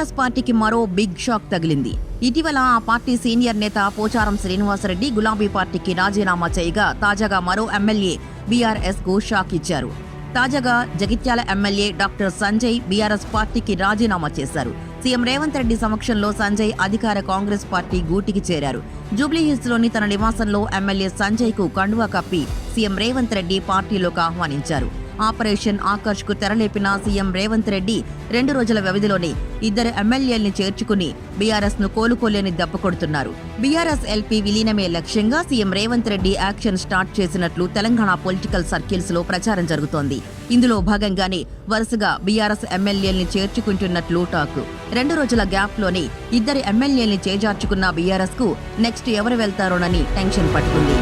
BRS పార్టీకి మరో big shock తగిలింది. ఇటీవల ఆ పార్టీ సీనియర్ నేత పోచారం శ్రీనివాసరెడ్డి గులాబీ పార్టీకి రాజీనామా చేయగా తాజాగా మరో ఎమ్మెల్యే బీఆర్ఎస్ కు షాక్ ఇచ్చారు. తాజాగా Jagtial MLA doctor Sanjay BRS పార్టీకి రాజీనామా చేశారు. సీఎం రేవంత్ రెడ్డి సమక్షంలో సంజయ్ అధికార కాంగ్రెస్ పార్టీ గూటికి చేరారు. జూబ్లీహిల్స్లోని తన నివాసంలో ఎమ్మెల్యే సంజయ్ కు కండువా కప్పి సీఎం రేవంత్ రెడ్డి పార్టీలోకి ఆహ్వానించారు. ఆపరేషన్ ఆకర్ష్ కు తెరలేపిన సీఎం రేవంత్ రెడ్డి 2 రోజుల వ్యవధిలోనే 2 ఎమ్మెల్యేల్ని చేర్చుకుని బీఆర్ఎస్ ను కోలుకోలేని దెబ్బ కొడుతున్నారు. బీఆర్ఎస్ ఎల్పీ విలీనమే లక్ష్యంగా CM Revanth Reddy action start చేసినట్లు తెలంగాణ పొలిటికల్ సర్కిల్స్ లో ప్రచారం జరుగుతోంది. ఇందులో భాగంగానే వరుసగా బీఆర్ఎస్ ఎమ్మెల్యేల్ని చేర్చుకుంటున్నట్లు టాక్. 2 రోజుల గ్యాప్ లోనే 2 ఎమ్మెల్యేల్ని చేజార్చుకున్న బీఆర్ఎస్ కు నెక్స్ట్ ఎవరు వెళ్తారోనని టెన్షన్ పట్టుకుంది.